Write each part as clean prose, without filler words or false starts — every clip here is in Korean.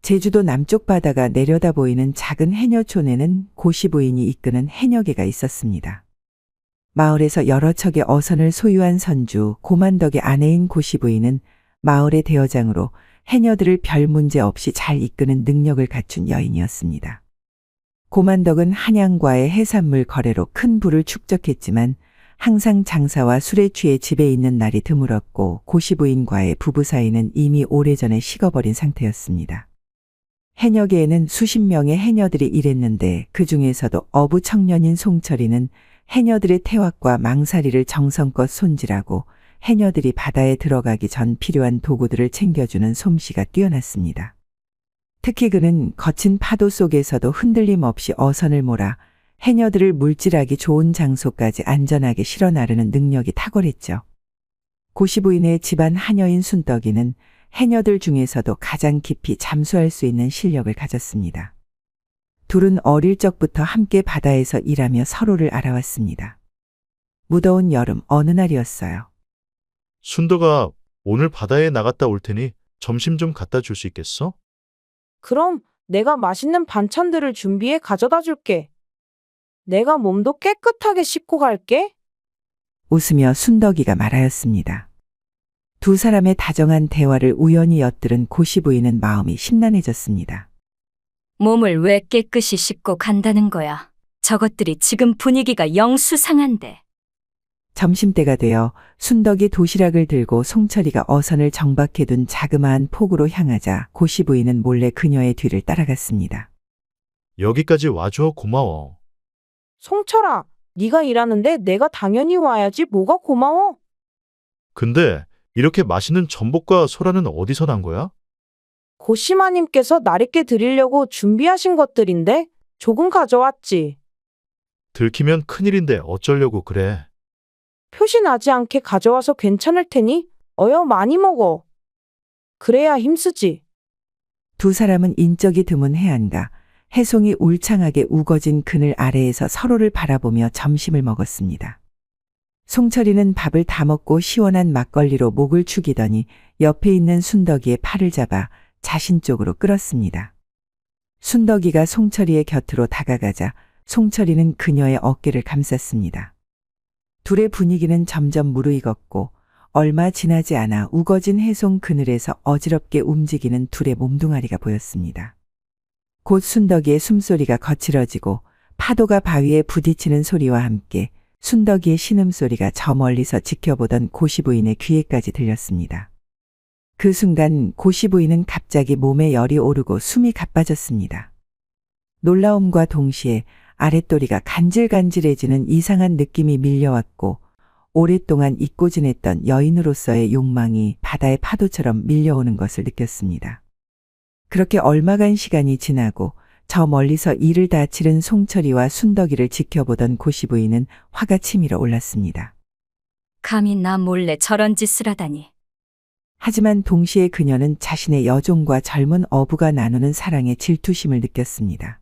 제주도 남쪽 바다가 내려다 보이는 작은 해녀촌에는 고시 부인이 이끄는 해녀계가 있었습니다. 마을에서 여러 척의 어선을 소유한 선주 고만덕의 아내인 고시 부인은 마을의 대여장으로 해녀들을 별 문제 없이 잘 이끄는 능력을 갖춘 여인이었습니다. 고만덕은 한양과의 해산물 거래로 큰 부를 축적했지만 항상 장사와 술에 취해 집에 있는 날이 드물었고 고시 부인과의 부부 사이는 이미 오래전에 식어버린 상태였습니다. 해녀계에는 수십 명의 해녀들이 일했는데 그 중에서도 어부 청년인 송철이는 해녀들의 태왁과 망사리를 정성껏 손질하고 해녀들이 바다에 들어가기 전 필요한 도구들을 챙겨주는 솜씨가 뛰어났습니다. 특히 그는 거친 파도 속에서도 흔들림 없이 어선을 몰아 해녀들을 물질하기 좋은 장소까지 안전하게 실어 나르는 능력이 탁월했죠. 고시 부인의 집안 하녀인 순덕이는 해녀들 중에서도 가장 깊이 잠수할 수 있는 실력을 가졌습니다. 둘은 어릴 적부터 함께 바다에서 일하며 서로를 알아왔습니다. 무더운 여름 어느 날이었어요. 순덕아, 오늘 바다에 나갔다 올 테니 점심 좀 갖다 줄 수 있겠어? 그럼 내가 맛있는 반찬들을 준비해 가져다 줄게. 내가 몸도 깨끗하게 씻고 갈게. 웃으며 순덕이가 말하였습니다. 두 사람의 다정한 대화를 우연히 엿들은 고시 부인은 마음이 심란해졌습니다. 몸을 왜 깨끗이 씻고 간다는 거야? 저것들이 지금 분위기가 영 수상한데. 점심때가 되어 순덕이 도시락을 들고 송철이가 어선을 정박해둔 자그마한 폭으로 향하자 고시 부인은 몰래 그녀의 뒤를 따라갔습니다. 여기까지 와줘 고마워. 송철아, 네가 일하는데 내가 당연히 와야지 뭐가 고마워? 근데 이렇게 맛있는 전복과 소라는 어디서 난 거야? 고시마님께서 나리께 드리려고 준비하신 것들인데 조금 가져왔지. 들키면 큰일인데 어쩌려고 그래. 표시 나지 않게 가져와서 괜찮을 테니 어여 많이 먹어. 그래야 힘쓰지. 두 사람은 인적이 드문 해안가, 해송이 울창하게 우거진 그늘 아래에서 서로를 바라보며 점심을 먹었습니다. 송철이는 밥을 다 먹고 시원한 막걸리로 목을 축이더니 옆에 있는 순덕이의 팔을 잡아 자신 쪽으로 끌었습니다. 순덕이가 송철이의 곁으로 다가가자 송철이는 그녀의 어깨를 감쌌습니다. 둘의 분위기는 점점 무르익었고 얼마 지나지 않아 우거진 해송 그늘에서 어지럽게 움직이는 둘의 몸뚱아리가 보였습니다. 곧 순덕이의 숨소리가 거칠어지고 파도가 바위에 부딪히는 소리와 함께 순덕이의 신음소리가 저 멀리서 지켜보던 고시 부인의 귀에까지 들렸습니다. 그 순간 고시 부인은 갑자기 몸에 열이 오르고 숨이 가빠졌습니다. 놀라움과 동시에 아랫도리가 간질간질해지는 이상한 느낌이 밀려왔고 오랫동안 잊고 지냈던 여인으로서의 욕망이 바다의 파도처럼 밀려오는 것을 느꼈습니다. 그렇게 얼마간 시간이 지나고 저 멀리서 이를 다 치른 송철이와 순덕이를 지켜보던 고시 부인은 화가 치밀어 올랐습니다. 감히 나 몰래 저런 짓을 하다니. 하지만 동시에 그녀는 자신의 여종과 젊은 어부가 나누는 사랑에 질투심을 느꼈습니다.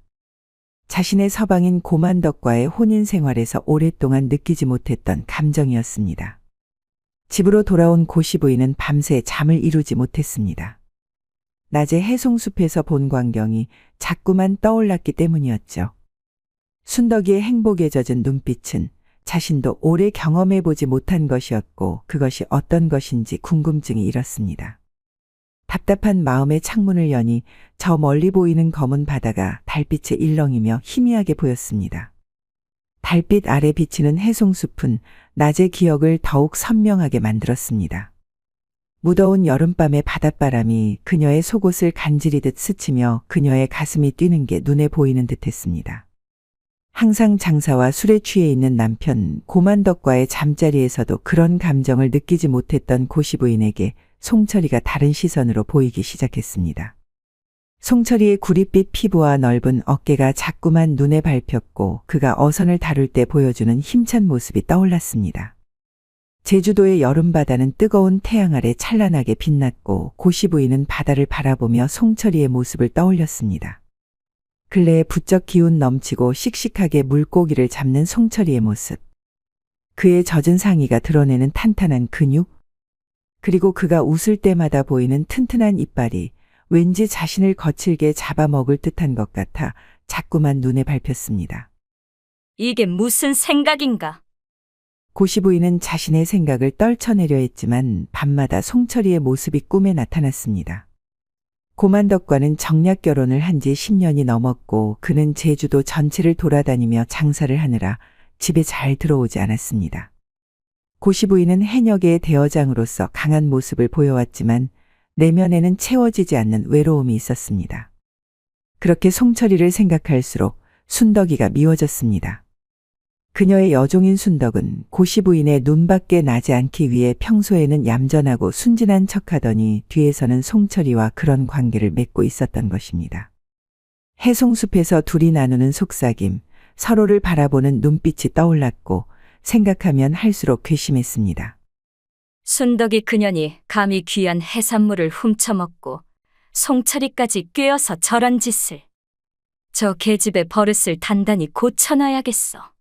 자신의 서방인 고만덕과의 혼인 생활에서 오랫동안 느끼지 못했던 감정이었습니다. 집으로 돌아온 고시 부인은 밤새 잠을 이루지 못했습니다. 낮에 해송숲에서 본 광경이 자꾸만 떠올랐기 때문이었죠. 순덕이의 행복에 젖은 눈빛은 자신도 오래 경험해보지 못한 것이었고 그것이 어떤 것인지 궁금증이 일었습니다. 답답한 마음의 창문을 여니 저 멀리 보이는 검은 바다가 달빛에 일렁이며 희미하게 보였습니다. 달빛 아래 비치는 해송숲은 낮의 기억을 더욱 선명하게 만들었습니다. 무더운 여름밤의 바닷바람이 그녀의 속옷을 간지리듯 스치며 그녀의 가슴이 뛰는 게 눈에 보이는 듯했습니다. 항상 장사와 술에 취해 있는 남편 고만덕과의 잠자리에서도 그런 감정을 느끼지 못했던 고시 부인에게 송철이가 다른 시선으로 보이기 시작했습니다. 송철이의 구릿빛 피부와 넓은 어깨가 자꾸만 눈에 밟혔고 그가 어선을 다룰 때 보여주는 힘찬 모습이 떠올랐습니다. 제주도의 여름바다는 뜨거운 태양 아래 찬란하게 빛났고 고시 부인은 바다를 바라보며 송철이의 모습을 떠올렸습니다. 근래에 부쩍 기운 넘치고 씩씩하게 물고기를 잡는 송철이의 모습. 그의 젖은 상의가 드러내는 탄탄한 근육, 그리고 그가 웃을 때마다 보이는 튼튼한 이빨이 왠지 자신을 거칠게 잡아먹을 듯한 것 같아 자꾸만 눈에 밟혔습니다. 이게 무슨 생각인가? 고시 부인은 자신의 생각을 떨쳐내려 했지만 밤마다 송철이의 모습이 꿈에 나타났습니다. 고만덕과는 정략 결혼을 한 지 10년이 넘었고 그는 제주도 전체를 돌아다니며 장사를 하느라 집에 잘 들어오지 않았습니다. 고시 부인은 해녀계의 대어장으로서 강한 모습을 보여왔지만 내면에는 채워지지 않는 외로움이 있었습니다. 그렇게 송철이를 생각할수록 순덕이가 미워졌습니다. 그녀의 여종인 순덕은 고시 부인의 눈밖에 나지 않기 위해 평소에는 얌전하고 순진한 척하더니 뒤에서는 송철이와 그런 관계를 맺고 있었던 것입니다. 해송숲에서 둘이 나누는 속삭임, 서로를 바라보는 눈빛이 떠올랐고 생각하면 할수록 괘씸했습니다. 순덕이 그년이 감히 귀한 해산물을 훔쳐먹고 송철이까지 꿰어서 저런 짓을. 저 계집의 버릇을 단단히 고쳐놔야겠어.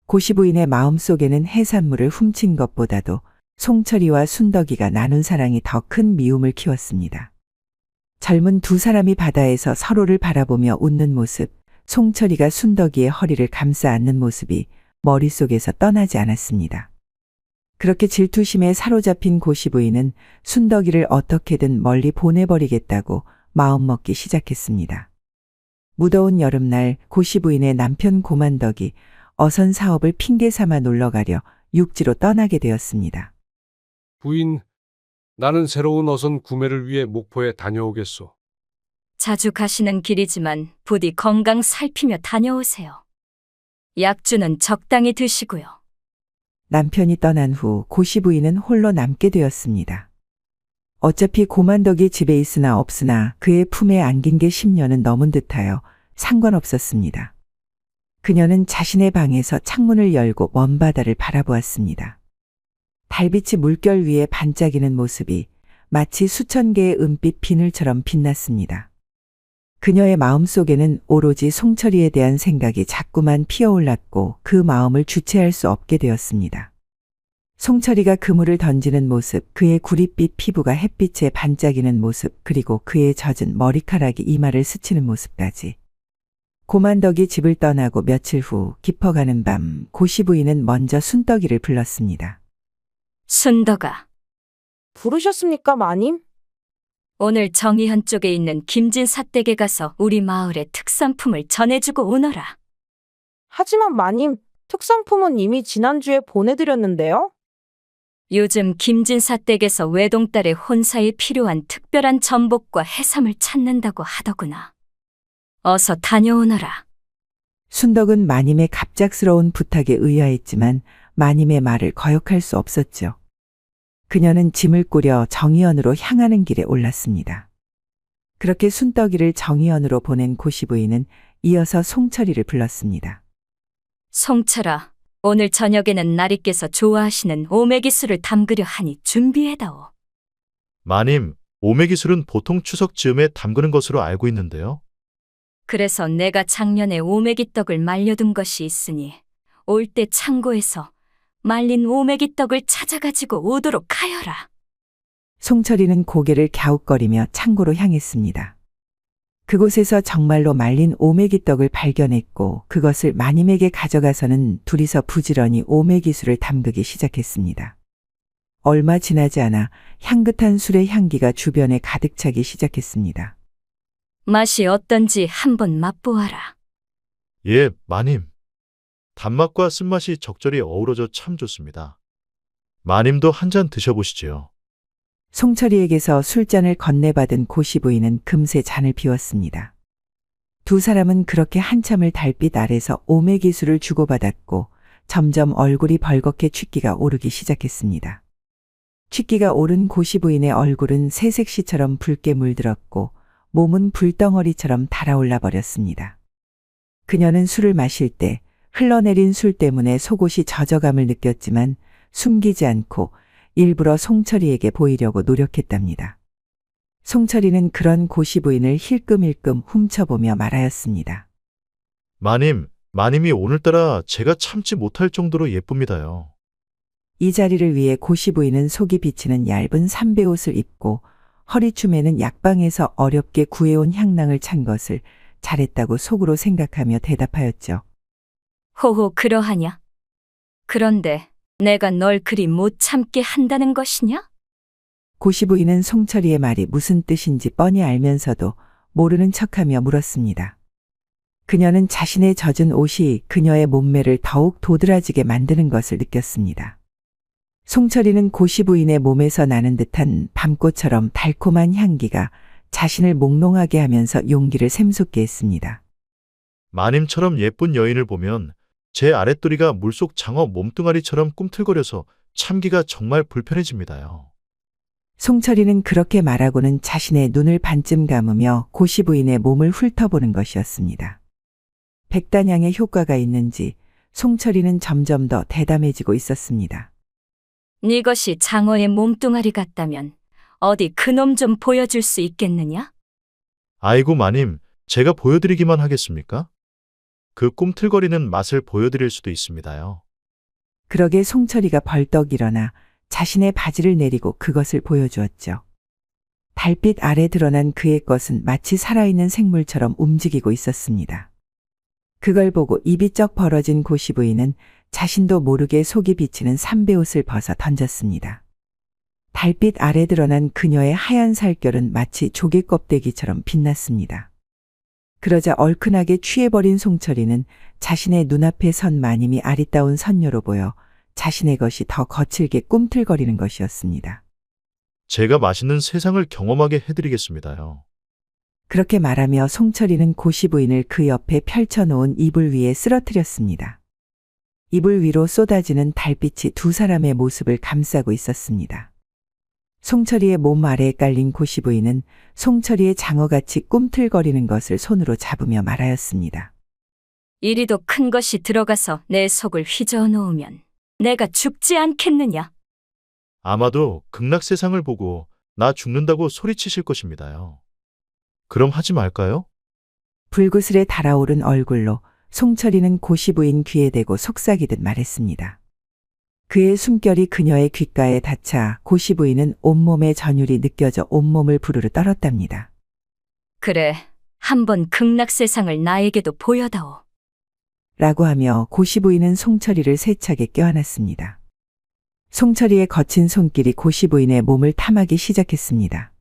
고시 부인의 마음속에는 해산물을 훔친 것보다도 송철이와 순덕이가 나눈 사랑이 더 큰 미움을 키웠습니다. 젊은 두 사람이 바다에서 서로를 바라보며 웃는 모습, 송철이가 순덕이의 허리를 감싸 안는 모습이 머릿속에서 떠나지 않았습니다. 그렇게 질투심에 사로잡힌 고시 부인은 순덕이를 어떻게든 멀리 보내버리겠다고 마음먹기 시작했습니다. 무더운 여름날 고시 부인의 남편 고만덕이 어선 사업을 핑계 삼아 놀러가려 육지로 떠나게 되었습니다. 부인, 나는 새로운 어선 구매를 위해 목포에 다녀오겠소. 자주 가시는 길이지만 부디 건강 살피며 다녀오세요. 약주는 적당히 드시고요. 남편이 떠난 후 고시 부인은 홀로 남게 되었습니다. 어차피 고만덕이 집에 있으나 없으나 그의 품에 안긴 게 10년은 넘은 듯하여 상관없었습니다. 그녀는 자신의 방에서 창문을 열고 먼 바다를 바라보았습니다. 달빛이 물결 위에 반짝이는 모습이 마치 수천 개의 은빛 비늘처럼 빛났습니다. 그녀의 마음속에는 오로지 송철이에 대한 생각이 자꾸만 피어올랐고 그 마음을 주체할 수 없게 되었습니다. 송철이가 그물을 던지는 모습, 그의 구릿빛 피부가 햇빛에 반짝이는 모습, 그리고 그의 젖은 머리카락이 이마를 스치는 모습까지. 고만덕이 집을 떠나고 며칠 후 깊어가는 밤 고시 부인은 먼저 순덕이를 불렀습니다. 순덕아, 부르셨습니까, 마님? 오늘 정의현 쪽에 있는 김진사댁에 가서 우리 마을의 특산품을 전해주고 오너라. 하지만 마님, 특산품은 이미 지난주에 보내드렸는데요? 요즘 김진사댁에서 외동딸의 혼사에 필요한 특별한 전복과 해삼을 찾는다고 하더구나. 어서 다녀오너라. 순덕은 마님의 갑작스러운 부탁에 의아했지만 마님의 말을 거역할 수 없었죠. 그녀는 짐을 꾸려 정의연으로 향하는 길에 올랐습니다. 그렇게 순덕이를 정의연으로 보낸 고시 부인은 이어서 송철이를 불렀습니다. 송철아, 오늘 저녁에는 나리께서 좋아하시는 오메기술을 담그려 하니 준비해다오. 마님, 오메기술은 보통 추석 즈음에 담그는 것으로 알고 있는데요. 그래서 내가 작년에 오메기떡을 말려둔 것이 있으니 올 때 창고에서 말린 오메기떡을 찾아가지고 오도록 하여라. 송철이는 고개를 갸웃거리며 창고로 향했습니다. 그곳에서 정말로 말린 오메기떡을 발견했고 그것을 마님에게 가져가서는 둘이서 부지런히 오메기술을 담그기 시작했습니다. 얼마 지나지 않아 향긋한 술의 향기가 주변에 가득 차기 시작했습니다. 맛이 어떤지 한번 맛보아라. 예, 마님. 단맛과 쓴맛이 적절히 어우러져 참 좋습니다. 마님도 한 잔 드셔보시지요. 송철이에게서 술잔을 건네받은 고시 부인은 금세 잔을 비웠습니다. 두 사람은 그렇게 한참을 달빛 아래서 오메기술을 주고받았고 점점 얼굴이 벌겋게 취기가 오르기 시작했습니다. 취기가 오른 고시 부인의 얼굴은 새색시처럼 붉게 물들었고 몸은 불덩어리처럼 달아올라 버렸습니다. 그녀는 술을 마실 때 흘러내린 술 때문에 속옷이 젖어감을 느꼈지만 숨기지 않고 일부러 송철이에게 보이려고 노력했답니다. 송철이는 그런 고시 부인을 힐끔힐끔 훔쳐보며 말하였습니다. 마님이 오늘따라 제가 참지 못할 정도로 예쁩니다요. 이 자리를 위해 고시 부인은 속이 비치는 얇은 삼배옷을 입고 허리춤에는 약방에서 어렵게 구해온 향낭을 찬 것을 잘했다고 속으로 생각하며 대답하였죠. 호호 그러하냐? 그런데 내가 널 그리 못 참게 한다는 것이냐? 고시 부인은 송철이의 말이 무슨 뜻인지 뻔히 알면서도 모르는 척하며 물었습니다. 그녀는 자신의 젖은 옷이 그녀의 몸매를 더욱 도드라지게 만드는 것을 느꼈습니다. 송철이는 고시 부인의 몸에서 나는 듯한 밤꽃처럼 달콤한 향기가 자신을 몽롱하게 하면서 용기를 샘솟게 했습니다. 마님처럼 예쁜 여인을 보면 제 아랫도리가 물속 장어 몸뚱아리처럼 꿈틀거려서 참기가 정말 불편해집니다요. 송철이는 그렇게 말하고는 자신의 눈을 반쯤 감으며 고시 부인의 몸을 훑어보는 것이었습니다. 백단향의 효과가 있는지 송철이는 점점 더 대담해지고 있었습니다. 네 것이 장어의 몸뚱아리 같다면 어디 그놈 좀 보여줄 수 있겠느냐? 아이고 마님, 제가 보여드리기만 하겠습니까? 그 꿈틀거리는 맛을 보여드릴 수도 있습니다요. 그러게 송철이가 벌떡 일어나 자신의 바지를 내리고 그것을 보여주었죠. 달빛 아래 드러난 그의 것은 마치 살아있는 생물처럼 움직이고 있었습니다. 그걸 보고 입이 쩍 벌어진 고시 부인은 자신도 모르게 속이 비치는 삼배옷을 벗어 던졌습니다. 달빛 아래 드러난 그녀의 하얀 살결은 마치 조개 껍데기처럼 빛났습니다. 그러자 얼큰하게 취해버린 송철이는 자신의 눈앞에 선 마님이 아리따운 선녀로 보여 자신의 것이 더 거칠게 꿈틀거리는 것이었습니다. 제가 맛있는 세상을 경험하게 해드리겠습니다요. 그렇게 말하며 송철이는 고시 부인을 그 옆에 펼쳐놓은 이불 위에 쓰러뜨렸습니다. 이불 위로 쏟아지는 달빛이 두 사람의 모습을 감싸고 있었습니다. 송철이의 몸 아래에 깔린 고시 부인은 송철이의 장어같이 꿈틀거리는 것을 손으로 잡으며 말하였습니다. 이리도 큰 것이 들어가서 내 속을 휘저어 놓으면 내가 죽지 않겠느냐? 아마도 극락 세상을 보고 나 죽는다고 소리치실 것입니다요. 그럼 하지 말까요? 불구슬에 달아오른 얼굴로 송철이는 고시 부인 귀에 대고 속삭이듯 말했습니다. 그의 숨결이 그녀의 귓가에 닿자 고시 부인은 온몸의 전율이 느껴져 온몸을 부르르 떨었답니다. 그래, 한번 극락 세상을 나에게도 보여다오. 라고 하며 고시 부인은 송철이를 세차게 껴안았습니다. 송철이의 거친 손길이 고시 부인의 몸을 탐하기 시작했습니다.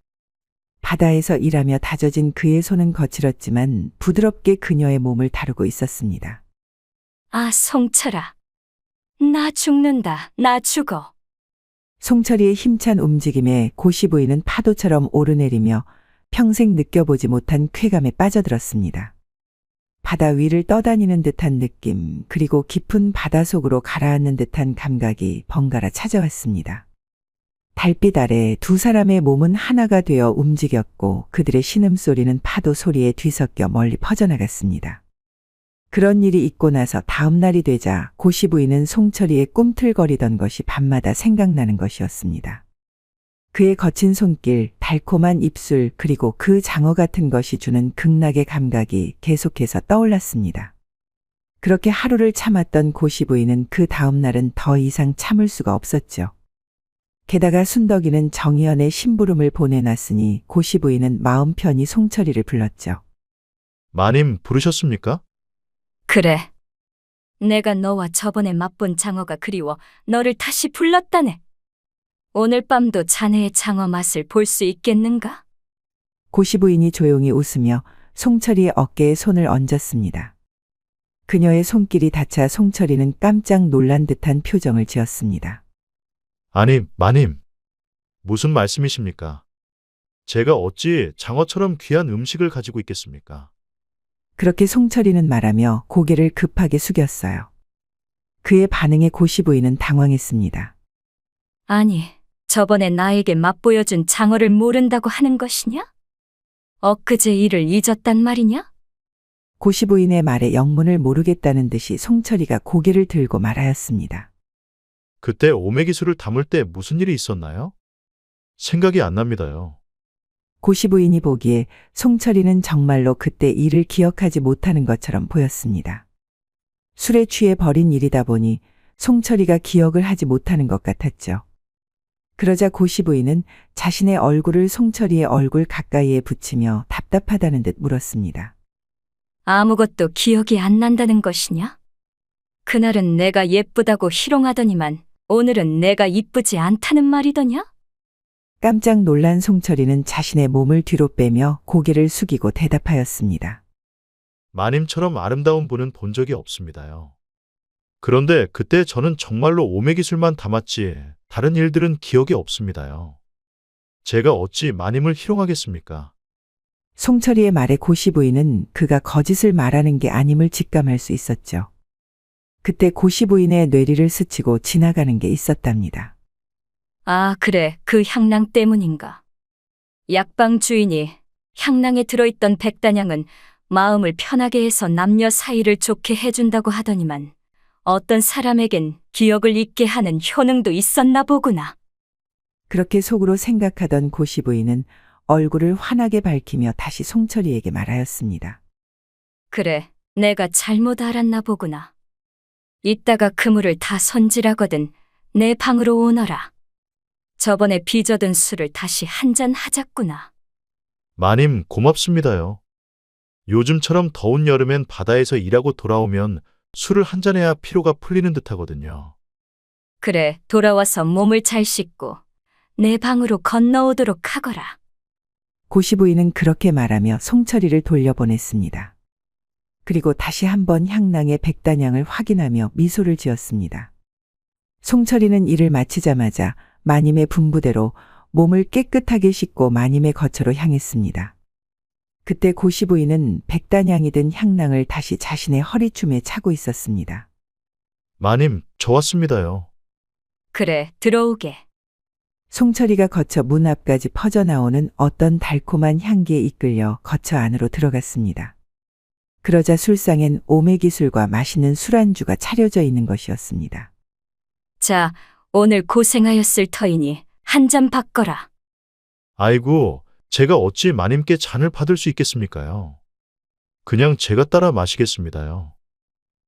바다에서 일하며 다져진 그의 손은 거칠었지만 부드럽게 그녀의 몸을 다루고 있었습니다. 아, 송철아. 나 죽는다. 나 죽어. 송철이의 힘찬 움직임에 고시 부인은 파도처럼 오르내리며 평생 느껴보지 못한 쾌감에 빠져들었습니다. 바다 위를 떠다니는 듯한 느낌, 그리고 깊은 바다 속으로 가라앉는 듯한 감각이 번갈아 찾아왔습니다. 달빛 아래 두 사람의 몸은 하나가 되어 움직였고 그들의 신음소리는 파도 소리에 뒤섞여 멀리 퍼져나갔습니다. 그런 일이 있고 나서 다음 날이 되자 고시 부인은 송철이의 꿈틀거리던 것이 밤마다 생각나는 것이었습니다. 그의 거친 손길, 달콤한 입술, 그리고 그 장어 같은 것이 주는 극락의 감각이 계속해서 떠올랐습니다. 그렇게 하루를 참았던 고시 부인은 그 다음 날은 더 이상 참을 수가 없었죠. 게다가 순덕이는 정희연의 심부름을 보내놨으니 고시 부인은 마음 편히 송철이를 불렀죠. 마님 부르셨습니까? 그래. 내가 너와 저번에 맛본 장어가 그리워 너를 다시 불렀다네. 오늘 밤도 자네의 장어 맛을 볼 수 있겠는가? 고시 부인이 조용히 웃으며 송철이의 어깨에 손을 얹었습니다. 그녀의 손길이 닿자 송철이는 깜짝 놀란 듯한 표정을 지었습니다. 아니, 마님. 무슨 말씀이십니까? 제가 어찌 장어처럼 귀한 음식을 가지고 있겠습니까? 그렇게 송철이는 말하며 고개를 급하게 숙였어요. 그의 반응에 고시 부인은 당황했습니다. 아니, 저번에 나에게 맛보여준 장어를 모른다고 하는 것이냐? 엊그제 일을 잊었단 말이냐? 고시 부인의 말에 영문을 모르겠다는 듯이 송철이가 고개를 들고 말하였습니다. 그때 오메기술을 담을 때 무슨 일이 있었나요? 생각이 안 납니다요. 고시 부인이 보기에 송철이는 정말로 그때 일을 기억하지 못하는 것처럼 보였습니다. 술에 취해 벌인 일이다 보니 송철이가 기억을 하지 못하는 것 같았죠. 그러자 고시 부인은 자신의 얼굴을 송철이의 얼굴 가까이에 붙이며 답답하다는 듯 물었습니다. 아무것도 기억이 안 난다는 것이냐? 그날은 내가 예쁘다고 희롱하더니만 오늘은 내가 이쁘지 않다는 말이더냐? 깜짝 놀란 송철이는 자신의 몸을 뒤로 빼며 고개를 숙이고 대답하였습니다. 마님처럼 아름다운 분은 본 적이 없습니다요. 그런데 그때 저는 정말로 오매기술만 담았지 다른 일들은 기억이 없습니다요. 제가 어찌 마님을 희롱하겠습니까? 송철이의 말에 고시 부인은 그가 거짓을 말하는 게 아님을 직감할 수 있었죠. 그때 고시 부인의 뇌리를 스치고 지나가는 게 있었답니다. 아, 그래. 그 향낭 때문인가. 약방 주인이 향낭에 들어있던 백단향은 마음을 편하게 해서 남녀 사이를 좋게 해준다고 하더니만 어떤 사람에겐 기억을 잊게 하는 효능도 있었나 보구나. 그렇게 속으로 생각하던 고시 부인은 얼굴을 환하게 밝히며 다시 송철이에게 말하였습니다. 그래, 내가 잘못 알았나 보구나. 이따가 그물을 다 손질하거든 내 방으로 오너라. 저번에 빚어둔 술을 다시 한잔 하자꾸나. 마님 고맙습니다요. 요즘처럼 더운 여름엔 바다에서 일하고 돌아오면 술을 한잔해야 피로가 풀리는 듯 하거든요. 그래, 돌아와서 몸을 잘 씻고 내 방으로 건너오도록 하거라. 고시 부인은 그렇게 말하며 송철이를 돌려보냈습니다. 그리고 다시 한번 향낭의 백단향을 확인하며 미소를 지었습니다. 송철이는 일을 마치자마자 마님의 분부대로 몸을 깨끗하게 씻고 마님의 거처로 향했습니다. 그때 고시 부인은 백단향이 든 향낭을 다시 자신의 허리춤에 차고 있었습니다. 마님, 저 왔습니다요. 그래, 들어오게. 송철이가 거처 문 앞까지 퍼져나오는 어떤 달콤한 향기에 이끌려 거처 안으로 들어갔습니다. 그러자 술상엔 오매기술과 맛있는 술안주가 차려져 있는 것이었습니다. 자, 오늘 고생하였을 터이니 한 잔 받거라. 아이고, 제가 어찌 마님께 잔을 받을 수 있겠습니까요? 그냥 제가 따라 마시겠습니다요.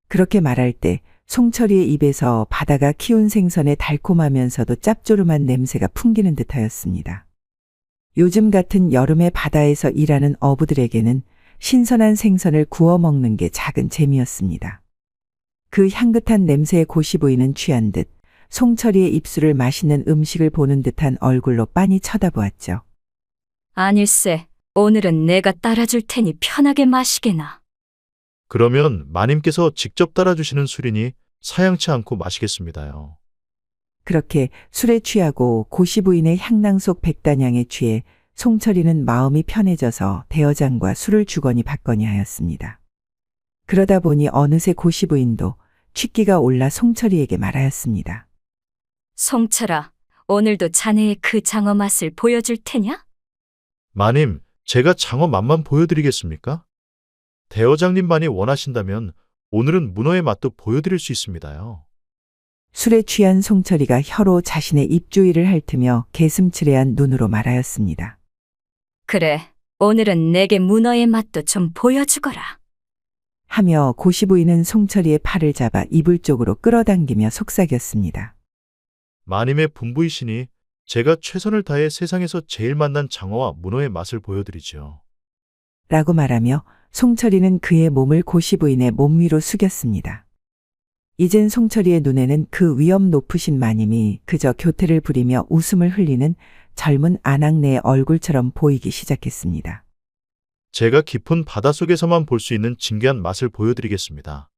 그렇게 말할 때 송철이의 입에서 바다가 키운 생선의 달콤하면서도 짭조름한 냄새가 풍기는 듯하였습니다. 요즘 같은 여름의 바다에서 일하는 어부들에게는 신선한 생선을 구워 먹는 게 작은 재미였습니다. 그 향긋한 냄새에 고시 부인은 취한 듯 송철이의 입술을 맛있는 음식을 보는 듯한 얼굴로 빤히 쳐다보았죠. 아닐세, 오늘은 내가 따라줄 테니 편하게 마시게나. 그러면 마님께서 직접 따라주시는 술이니 사양치 않고 마시겠습니다요. 그렇게 술에 취하고 고시 부인의 향낭 속 백단향에 취해 송철이는 마음이 편해져서 대여장과 술을 주거니 받거니 하였습니다. 그러다 보니 어느새 고시 부인도 취기가 올라 송철이에게 말하였습니다. 송철아, 오늘도 자네의 그 장어 맛을 보여줄 테냐? 마님, 제가 장어 맛만 보여드리겠습니까? 대어장님만이 원하신다면 오늘은 문어의 맛도 보여드릴 수 있습니다요. 술에 취한 송철이가 혀로 자신의 입주위를 핥으며 개슴츠레한 눈으로 말하였습니다. 그래, 오늘은 내게 문어의 맛도 좀 보여주거라. 하며 고시 부인은 송철이의 팔을 잡아 이불 쪽으로 끌어당기며 속삭였습니다. 마님의 분부이시니 제가 최선을 다해 세상에서 제일 맛난 장어와 문어의 맛을 보여드리지요. 라고 말하며 송철이는 그의 몸을 고시 부인의 몸 위로 숙였습니다. 이젠 송철이의 눈에는 그 위엄 높으신 마님이 그저 교태를 부리며 웃음을 흘리는 젊은 아낙네의 얼굴처럼 보이기 시작했습니다. 제가 깊은 바닷속에서만 볼 수 있는 진귀한 맛을 보여드리겠습니다.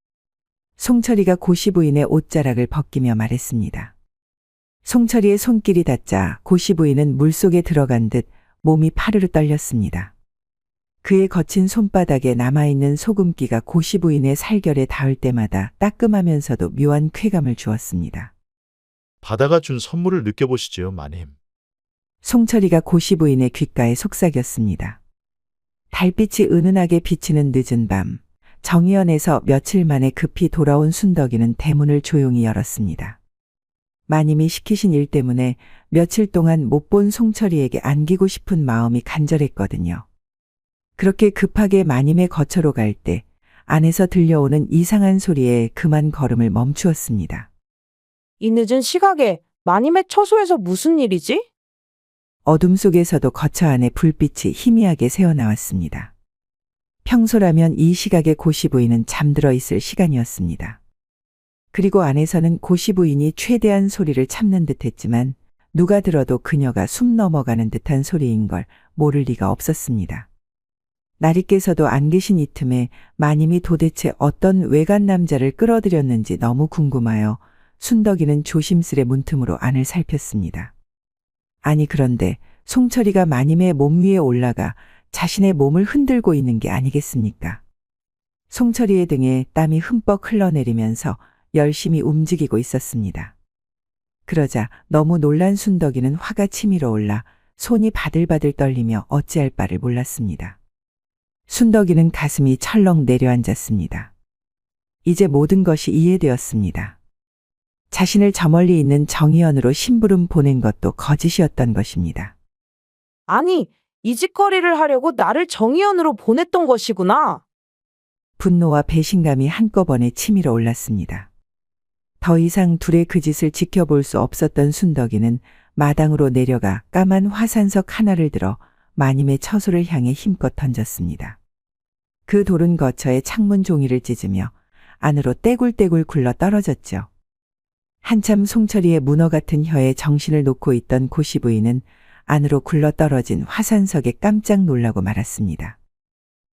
송철이가 고시 부인의 옷자락을 벗기며 말했습니다. 송철이의 손길이 닿자 고시 부인은 물속에 들어간 듯 몸이 파르르 떨렸습니다. 그의 거친 손바닥에 남아있는 소금기가 고시 부인의 살결에 닿을 때마다 따끔하면서도 묘한 쾌감을 주었습니다. 바다가 준 선물을 느껴보시지요, 마님. 송철이가 고시 부인의 귓가에 속삭였습니다. 달빛이 은은하게 비치는 늦은 밤, 정의연에서 며칠 만에 급히 돌아온 순덕이는 대문을 조용히 열었습니다. 마님이 시키신 일 때문에 며칠 동안 못 본 송철이에게 안기고 싶은 마음이 간절했거든요. 그렇게 급하게 마님의 거처로 갈 때 안에서 들려오는 이상한 소리에 그만 걸음을 멈추었습니다. 이 늦은 시각에 마님의 처소에서 무슨 일이지? 어둠 속에서도 거처 안에 불빛이 희미하게 새어나왔습니다. 평소라면 이 시각에 고시 부인은 잠들어 있을 시간이었습니다. 그리고 안에서는 고시 부인이 최대한 소리를 참는 듯 했지만 누가 들어도 그녀가 숨 넘어가는 듯한 소리인 걸 모를 리가 없었습니다. 나리께서도 안 계신 이 틈에 마님이 도대체 어떤 외간 남자를 끌어들였는지 너무 궁금하여 순덕이는 조심스레 문틈으로 안을 살폈습니다. 아니 그런데 송철이가 마님의 몸 위에 올라가 자신의 몸을 흔들고 있는 게 아니겠습니까? 송철이의 등에 땀이 흠뻑 흘러내리면서 열심히 움직이고 있었습니다. 그러자 너무 놀란 순덕이는 화가 치밀어 올라 손이 바들바들 떨리며 어찌할 바를 몰랐습니다. 순덕이는 가슴이 철렁 내려앉았습니다. 이제 모든 것이 이해되었습니다. 자신을 저 멀리 있는 정의연으로 심부름 보낸 것도 거짓이었던 것입니다. 아니, 이 짓거리를 하려고 나를 정의연으로 보냈던 것이구나. 분노와 배신감이 한꺼번에 치밀어 올랐습니다. 더 이상 둘의 그 짓을 지켜볼 수 없었던 순덕이는 마당으로 내려가 까만 화산석 하나를 들어 마님의 처소를 향해 힘껏 던졌습니다. 그 돌은 거처에 창문 종이를 찢으며 안으로 떼굴떼굴 굴러 떨어졌죠. 한참 송철이의 문어 같은 혀에 정신을 놓고 있던 고시 부인은 안으로 굴러 떨어진 화산석에 깜짝 놀라고 말았습니다.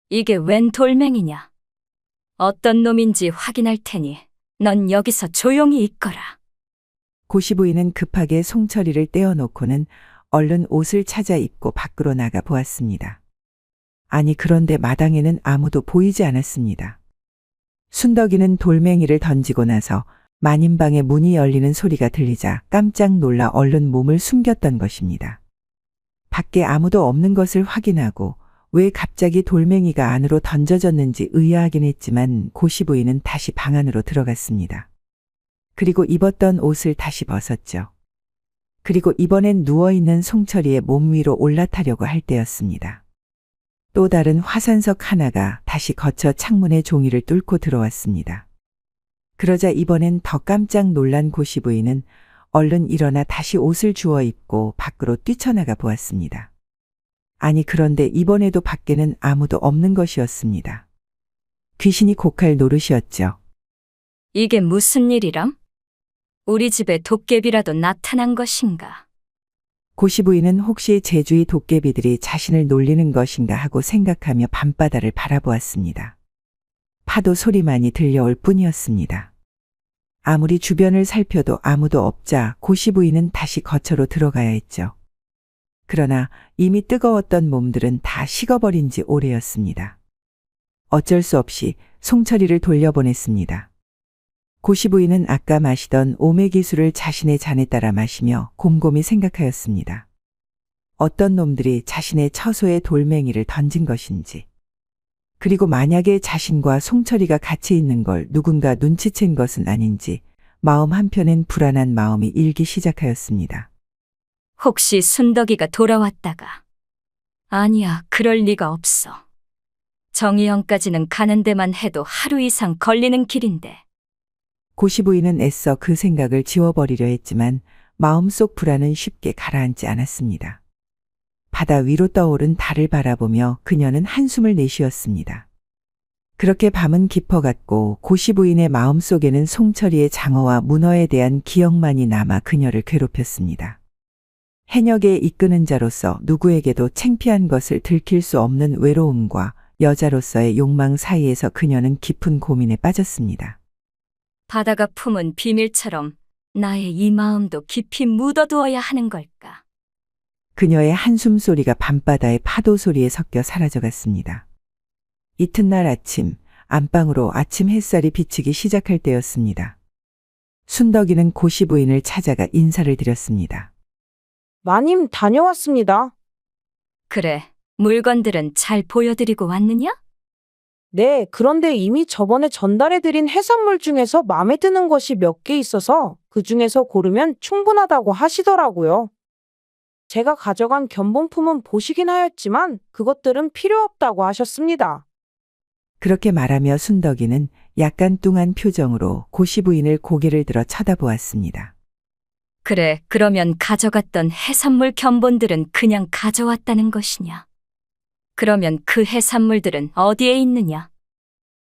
이게 웬 돌멩이냐? 어떤 놈인지 확인할 테니 넌 여기서 조용히 있거라. 고시 부인은 급하게 송철이를 떼어놓고는 얼른 옷을 찾아 입고 밖으로 나가 보았습니다. 아니 그런데 마당에는 아무도 보이지 않았습니다. 순덕이는 돌멩이를 던지고 나서 마님방의 문이 열리는 소리가 들리자 깜짝 놀라 얼른 몸을 숨겼던 것입니다. 밖에 아무도 없는 것을 확인하고 왜 갑자기 돌멩이가 안으로 던져졌는지 의아하긴 했지만 고시 부인은 다시 방 안으로 들어갔습니다. 그리고 입었던 옷을 다시 벗었죠. 그리고 이번엔 누워있는 송철이의 몸 위로 올라타려고 할 때였습니다. 또 다른 화산석 하나가 다시 거쳐 창문의 종이를 뚫고 들어왔습니다. 그러자 이번엔 더 깜짝 놀란 고시 부인은 얼른 일어나 다시 옷을 주워 입고 밖으로 뛰쳐나가 보았습니다. 아니 그런데 이번에도 밖에는 아무도 없는 것이었습니다. 귀신이 곡할 노릇이었죠. 이게 무슨 일이람? 우리 집에 도깨비라도 나타난 것인가? 고시 부인은 혹시 제주의 도깨비들이 자신을 놀리는 것인가 하고 생각하며 밤바다를 바라보았습니다. 파도 소리만이 들려올 뿐이었습니다. 아무리 주변을 살펴도 아무도 없자 고시 부인은 다시 거처로 들어가야 했죠. 그러나 이미 뜨거웠던 몸들은 다 식어버린 지 오래였습니다. 어쩔 수 없이 송철이를 돌려보냈습니다. 고시 부인은 아까 마시던 오메기술을 자신의 잔에 따라 마시며 곰곰이 생각하였습니다. 어떤 놈들이 자신의 처소에 돌멩이를 던진 것인지, 그리고 만약에 자신과 송철이가 같이 있는 걸 누군가 눈치챈 것은 아닌지 마음 한편엔 불안한 마음이 일기 시작하였습니다. 혹시 순덕이가 돌아왔다가? 아니야, 그럴 리가 없어. 정의형까지는 가는 데만 해도 하루 이상 걸리는 길인데. 고시 부인은 애써 그 생각을 지워버리려 했지만 마음속 불안은 쉽게 가라앉지 않았습니다. 바다 위로 떠오른 달을 바라보며 그녀는 한숨을 내쉬었습니다. 그렇게 밤은 깊어갔고 고시 부인의 마음속에는 송철이의 장어와 문어에 대한 기억만이 남아 그녀를 괴롭혔습니다. 해녀계에 이끄는 자로서 누구에게도 창피한 것을 들킬 수 없는 외로움과 여자로서의 욕망 사이에서 그녀는 깊은 고민에 빠졌습니다. 바다가 품은 비밀처럼 나의 이 마음도 깊이 묻어두어야 하는 걸까? 그녀의 한숨 소리가 밤바다의 파도 소리에 섞여 사라져갔습니다. 이튿날 아침, 안방으로 아침 햇살이 비치기 시작할 때였습니다. 순덕이는 고시 부인을 찾아가 인사를 드렸습니다. 마님 다녀왔습니다. 그래, 물건들은 잘 보여드리고 왔느냐? 네, 그런데 이미 저번에 전달해드린 해산물 중에서 마음에 드는 것이 몇 개 있어서 그 중에서 고르면 충분하다고 하시더라고요. 제가 가져간 견본품은 보시긴 하였지만 그것들은 필요 없다고 하셨습니다. 그렇게 말하며 순덕이는 약간 뚱한 표정으로 고시 부인을 고개를 들어 쳐다보았습니다. 그래, 그러면 가져갔던 해산물 견본들은 그냥 가져왔다는 것이냐? 그러면 그 해산물들은 어디에 있느냐?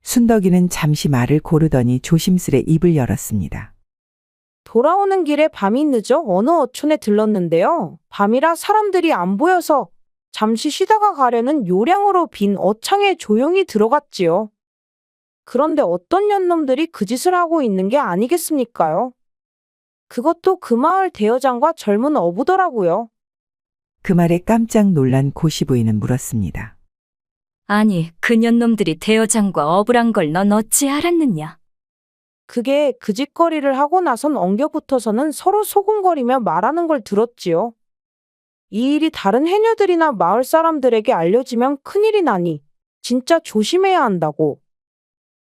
순덕이는 잠시 말을 고르더니 조심스레 입을 열었습니다. 돌아오는 길에 밤이 늦어 어느 어촌에 들렀는데요. 밤이라 사람들이 안 보여서 잠시 쉬다가 가려는 요량으로 빈 어창에 조용히 들어갔지요. 그런데 어떤 년놈들이 그 짓을 하고 있는 게 아니겠습니까요? 그것도 그 마을 대여장과 젊은 어부더라고요. 그 말에 깜짝 놀란 고시 부인은 물었습니다. 아니, 그 년놈들이 대여장과 어부란 걸 넌 어찌 알았느냐? 그게 그 짓거리를 하고 나선 엉겨붙어서는 서로 소곤거리며 말하는 걸 들었지요. 이 일이 다른 해녀들이나 마을 사람들에게 알려지면 큰일이 나니 진짜 조심해야 한다고.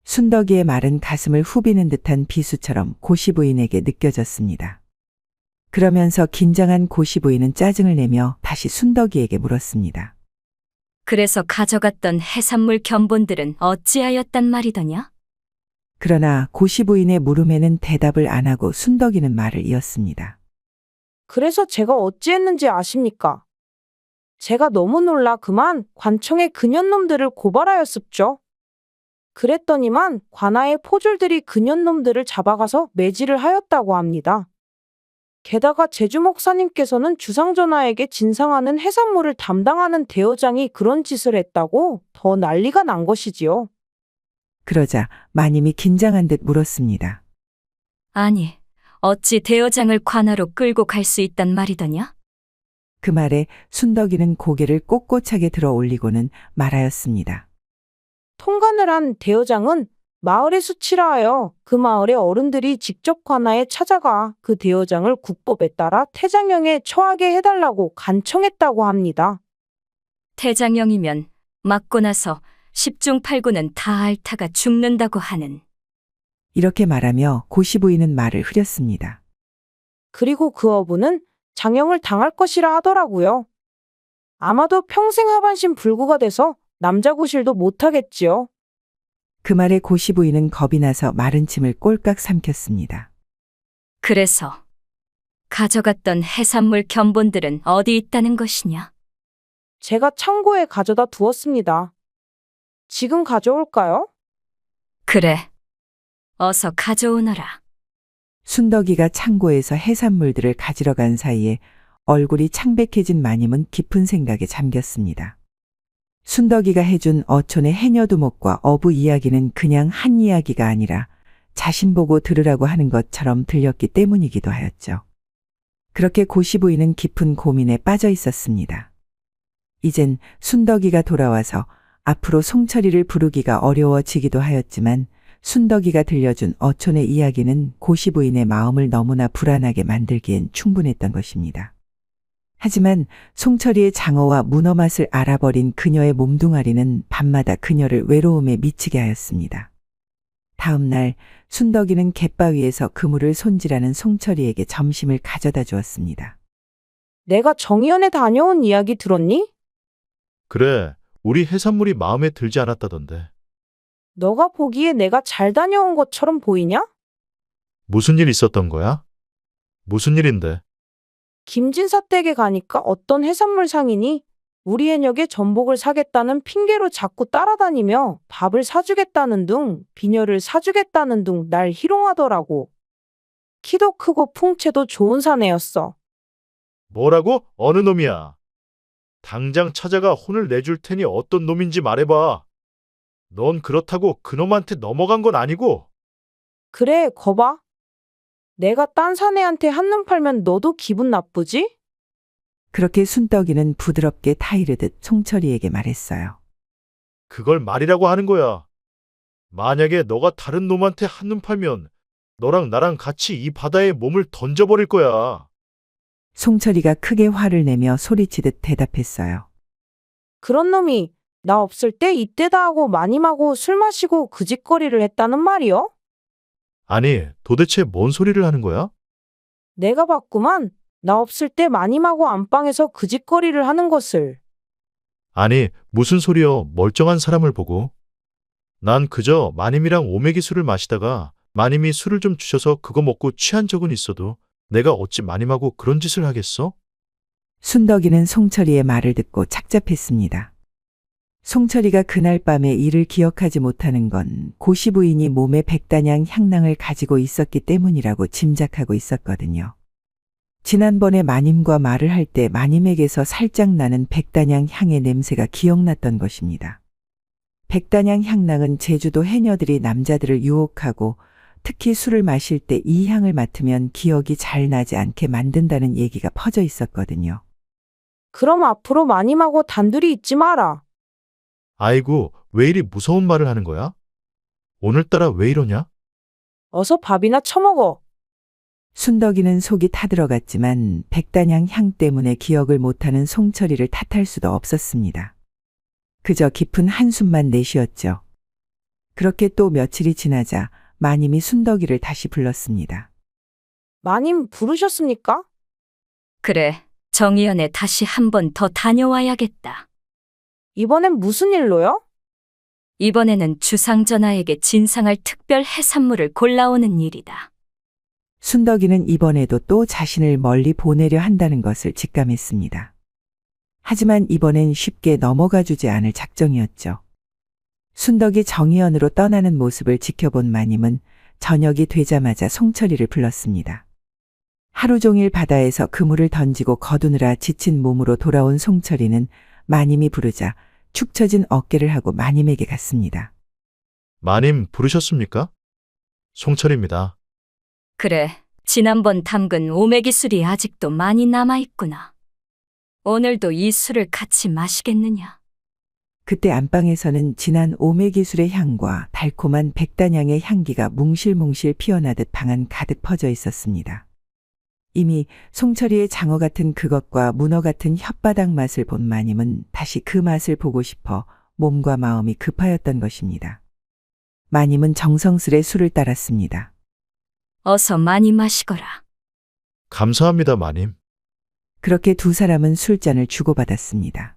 순덕이의 말은 가슴을 후비는 듯한 비수처럼 고시 부인에게 느껴졌습니다. 그러면서 긴장한 고시 부인은 짜증을 내며 다시 순덕이에게 물었습니다. 그래서 가져갔던 해산물 견본들은 어찌하였단 말이더냐? 그러나 고시 부인의 물음에는 대답을 안 하고 순덕이는 말을 이었습니다. 그래서 제가 어찌했는지 아십니까? 제가 너무 놀라 그만 관청에 그년놈들을 고발하였습죠. 그랬더니만 관아의 포졸들이 그년놈들을 잡아가서 매질을 하였다고 합니다. 게다가 제주 목사님께서는 주상전하에게 진상하는 해산물을 담당하는 대여장이 그런 짓을 했다고 더 난리가 난 것이지요. 그러자 마님이 긴장한 듯 물었습니다. 아니, 어찌 대여장을 관하로 끌고 갈 수 있단 말이더냐? 그 말에 순덕이는 고개를 꼿꼿하게 들어 올리고는 말하였습니다. 통관을 한 대여장은 마을의 수치라 하여 그 마을의 어른들이 직접 관아에 찾아가 그 대여장을 국법에 따라 태장형에 처하게 해달라고 간청했다고 합니다. 태장형이면 맞고 나서 10중 8구는 다 앓다가 죽는다고 하는. 이렇게 말하며 고시 부인은 말을 흐렸습니다. 그리고 그 어부는 장형을 당할 것이라 하더라고요. 아마도 평생 하반신 불구가 돼서 남자구실도 못하겠지요. 그 말에 고시 부인은 겁이 나서 마른 침을 꼴깍 삼켰습니다. 그래서 가져갔던 해산물 견본들은 어디 있다는 것이냐? 제가 창고에 가져다 두었습니다. 지금 가져올까요? 그래, 어서 가져오너라. 순덕이가 창고에서 해산물들을 가지러 간 사이에 얼굴이 창백해진 마님은 깊은 생각에 잠겼습니다. 순덕이가 해준 어촌의 해녀두목과 어부 이야기는 그냥 한 이야기가 아니라 자신 보고 들으라고 하는 것처럼 들렸기 때문이기도 하였죠. 그렇게 고시 부인은 깊은 고민에 빠져 있었습니다. 이젠 순덕이가 돌아와서 앞으로 송철이를 부르기가 어려워지기도 하였지만 순덕이가 들려준 어촌의 이야기는 고시 부인의 마음을 너무나 불안하게 만들기엔 충분했던 것입니다. 하지만 송철이의 장어와 문어 맛을 알아버린 그녀의 몸뚱아리는 밤마다 그녀를 외로움에 미치게 하였습니다. 다음 날 순덕이는 갯바위에서 그물을 손질하는 송철이에게 점심을 가져다 주었습니다. 내가 정의연에 다녀온 이야기 들었니? 그래, 우리 해산물이 마음에 들지 않았다던데. 너가 보기에 내가 잘 다녀온 것처럼 보이냐? 무슨 일 있었던 거야? 무슨 일인데? 김진사 댁에 가니까 어떤 해산물 상인이 우리 해녀에 전복을 사겠다는 핑계로 자꾸 따라다니며 밥을 사주겠다는 둥, 비녀를 사주겠다는 둥 날 희롱하더라고. 키도 크고 풍채도 좋은 사내였어. 뭐라고? 어느 놈이야? 당장 찾아가 혼을 내줄 테니 어떤 놈인지 말해봐. 넌 그렇다고 그놈한테 넘어간 건 아니고? 그래, 거봐. 내가 딴 사내한테 한눈 팔면 너도 기분 나쁘지? 그렇게 순덕이는 부드럽게 타이르듯 송철이에게 말했어요. 그걸 말이라고 하는 거야. 만약에 너가 다른 놈한테 한눈 팔면 너랑 나랑 같이 이 바다에 몸을 던져버릴 거야. 송철이가 크게 화를 내며 소리치듯 대답했어요. 그런 놈이 나 없을 때 이때다 하고 마님하고 술 마시고 그 짓거리를 했다는 말이요? 아니, 도대체 뭔 소리를 하는 거야? 내가 봤구만. 나 없을 때 마님하고 안방에서 그 짓거리를 하는 것을. 아니, 무슨 소리여, 멀쩡한 사람을 보고. 난 그저 마님이랑 오메기 술을 마시다가 마님이 술을 좀 주셔서 그거 먹고 취한 적은 있어도 내가 어찌 마님하고 그런 짓을 하겠어? 순덕이는 송철이의 말을 듣고 착잡했습니다. 송철이가 그날 밤에 일을 기억하지 못하는 건 고시 부인이 몸에 백단양 향낭을 가지고 있었기 때문이라고 짐작하고 있었거든요. 지난번에 마님과 말을 할 때 마님에게서 살짝 나는 백단양 향의 냄새가 기억났던 것입니다. 백단양 향낭은 제주도 해녀들이 남자들을 유혹하고 특히 술을 마실 때 이 향을 맡으면 기억이 잘 나지 않게 만든다는 얘기가 퍼져 있었거든요. 그럼 앞으로 마님하고 단둘이 있지 마라. 아이고, 왜 이리 무서운 말을 하는 거야? 오늘따라 왜 이러냐? 어서 밥이나 처먹어. 순덕이는 속이 타들어갔지만 백단양 향 때문에 기억을 못하는 송철이를 탓할 수도 없었습니다. 그저 깊은 한숨만 내쉬었죠. 그렇게 또 며칠이 지나자 마님이 순덕이를 다시 불렀습니다. 마님 부르셨습니까? 그래, 정의연에 다시 한 번 더 다녀와야겠다. 이번엔 무슨 일로요? 이번에는 주상전하에게 진상할 특별 해산물을 골라오는 일이다. 순덕이는 이번에도 또 자신을 멀리 보내려 한다는 것을 직감했습니다. 하지만 이번엔 쉽게 넘어가 주지 않을 작정이었죠. 순덕이 정의연으로 떠나는 모습을 지켜본 마님은 저녁이 되자마자 송철이를 불렀습니다. 하루 종일 바다에서 그물을 던지고 거두느라 지친 몸으로 돌아온 송철이는 마님이 부르자 축 처진 어깨를 하고 마님에게 갔습니다. 마님 부르셨습니까? 송철입니다. 그래, 지난번 담근 오메기 술이 아직도 많이 남아있구나. 오늘도 이 술을 같이 마시겠느냐? 그때 안방에서는 진한 오메기술의 향과 달콤한 백단향의 향기가 뭉실뭉실 피어나듯 방 안 가득 퍼져 있었습니다. 이미 송철이의 장어 같은 그것과 문어 같은 혓바닥 맛을 본 마님은 다시 그 맛을 보고 싶어 몸과 마음이 급하였던 것입니다. 마님은 정성스레 술을 따랐습니다. 어서 많이 마시거라. 감사합니다, 마님. 그렇게 두 사람은 술잔을 주고받았습니다.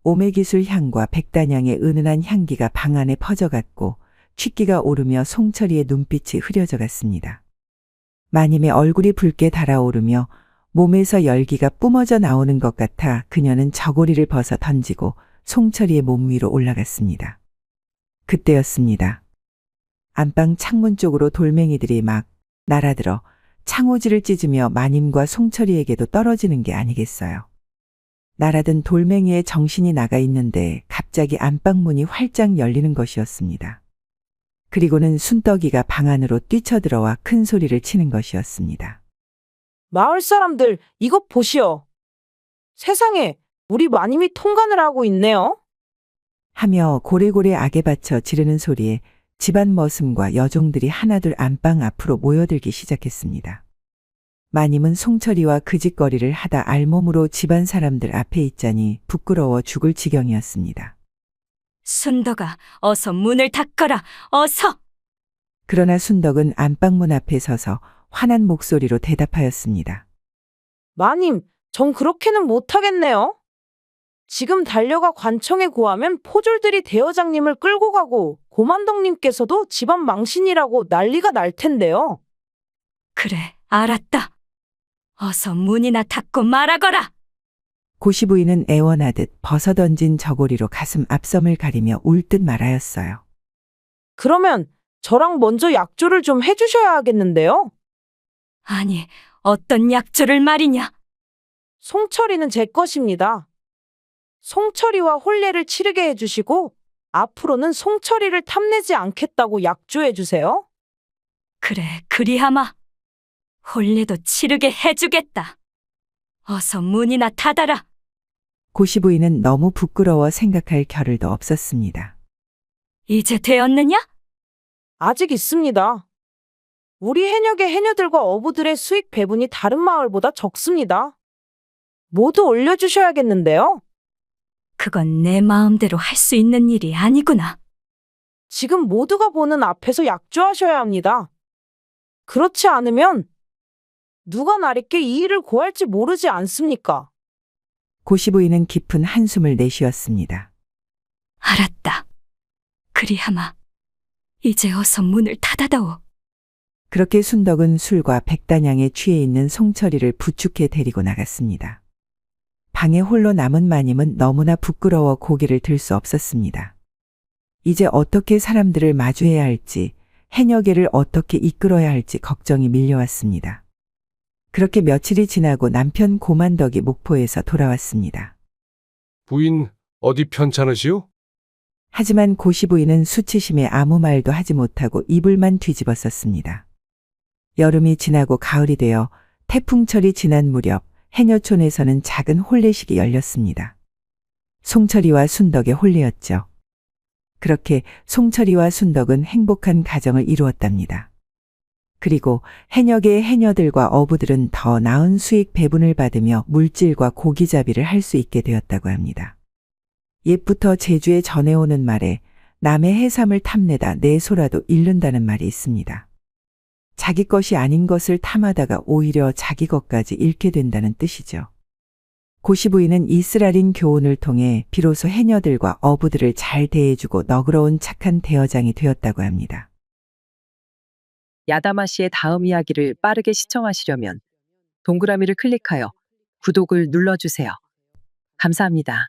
오메기술 향과 백단향의 은은한 향기가 방 안에 퍼져갔고 취기가 오르며 송철이의 눈빛이 흐려져 갔습니다. 마님의 얼굴이 붉게 달아오르며 몸에서 열기가 뿜어져 나오는 것 같아 그녀는 저고리를 벗어 던지고 송철이의 몸 위로 올라갔습니다. 그때였습니다. 안방 창문 쪽으로 돌멩이들이 막 날아들어 창호지를 찢으며 마님과 송철이에게도 떨어지는 게 아니겠어요. 날아든 돌멩이에 정신이 나가 있는데 갑자기 안방문이 활짝 열리는 것이었습니다. 그리고는 순덕이가 방 안으로 뛰쳐들어와 큰 소리를 치는 것이었습니다. 마을 사람들 이것 보시오. 세상에 우리 마님이 통관을 하고 있네요. 하며 고래고래 악에 받쳐 지르는 소리에 집안 머슴과 여종들이 하나둘 안방 앞으로 모여들기 시작했습니다. 마님은 송철이와 그 짓거리를 하다 알몸으로 집안 사람들 앞에 있자니 부끄러워 죽을 지경이었습니다. 순덕아, 어서 문을 닫거라. 어서! 그러나 순덕은 안방문 앞에 서서 화난 목소리로 대답하였습니다. 마님, 전 그렇게는 못하겠네요. 지금 달려가 관청에 고하면 포졸들이 대여장님을 끌고 가고 고만덕님께서도 집안 망신이라고 난리가 날 텐데요. 그래, 알았다. 어서 문이나 닫고 말하거라. 고시부인은 애원하듯 벗어던진 저고리로 가슴 앞섬을 가리며 울 듯 말하였어요. 그러면 저랑 먼저 약조를 좀 해주셔야 하겠는데요. 아니, 어떤 약조를 말이냐? 송철이는 제 것입니다. 송철이와 혼례를 치르게 해주시고 앞으로는 송철이를 탐내지 않겠다고 약조해 주세요. 그래, 그리하마. 혼례도 치르게 해주겠다. 어서 문이나 닫아라. 고시부인은 너무 부끄러워 생각할 겨를도 없었습니다. 이제 되었느냐? 아직 있습니다. 우리 해녀계 해녀들과 어부들의 수익 배분이 다른 마을보다 적습니다. 모두 올려주셔야겠는데요. 그건 내 마음대로 할 수 있는 일이 아니구나. 지금 모두가 보는 앞에서 약조하셔야 합니다. 그렇지 않으면 누가 나리께 이 일을 고할지 모르지 않습니까? 고시부인은 깊은 한숨을 내쉬었습니다. 알았다. 그리하마. 이제 어서 문을 닫아다오. 그렇게 순덕은 술과 백단양에 취해 있는 송철이를 부축해 데리고 나갔습니다. 방에 홀로 남은 마님은 너무나 부끄러워 고개를 들 수 없었습니다. 이제 어떻게 사람들을 마주해야 할지, 해녀계를 어떻게 이끌어야 할지 걱정이 밀려왔습니다. 그렇게 며칠이 지나고 남편 고만덕이 목포에서 돌아왔습니다. 부인, 어디 편찮으시오? 하지만 고시 부인은 수치심에 아무 말도 하지 못하고 이불만 뒤집었었습니다. 여름이 지나고 가을이 되어 태풍철이 지난 무렵 해녀촌에서는 작은 혼례식이 열렸습니다. 송철이와 순덕의 혼례였죠. 그렇게 송철이와 순덕은 행복한 가정을 이루었답니다. 그리고 해녀계의 해녀들과 어부들은 더 나은 수익 배분을 받으며 물질과 고기잡이를 할 수 있게 되었다고 합니다. 옛부터 제주에 전해오는 말에 남의 해삼을 탐내다 내 소라도 잃는다는 말이 있습니다. 자기 것이 아닌 것을 탐하다가 오히려 자기 것까지 잃게 된다는 뜻이죠. 고시 부인은 이 쓰라린 교훈을 통해 비로소 해녀들과 어부들을 잘 대해주고 너그러운 착한 대여장이 되었다고 합니다. 야다마 씨의 다음 이야기를 빠르게 시청하시려면 동그라미를 클릭하여 구독을 눌러주세요. 감사합니다.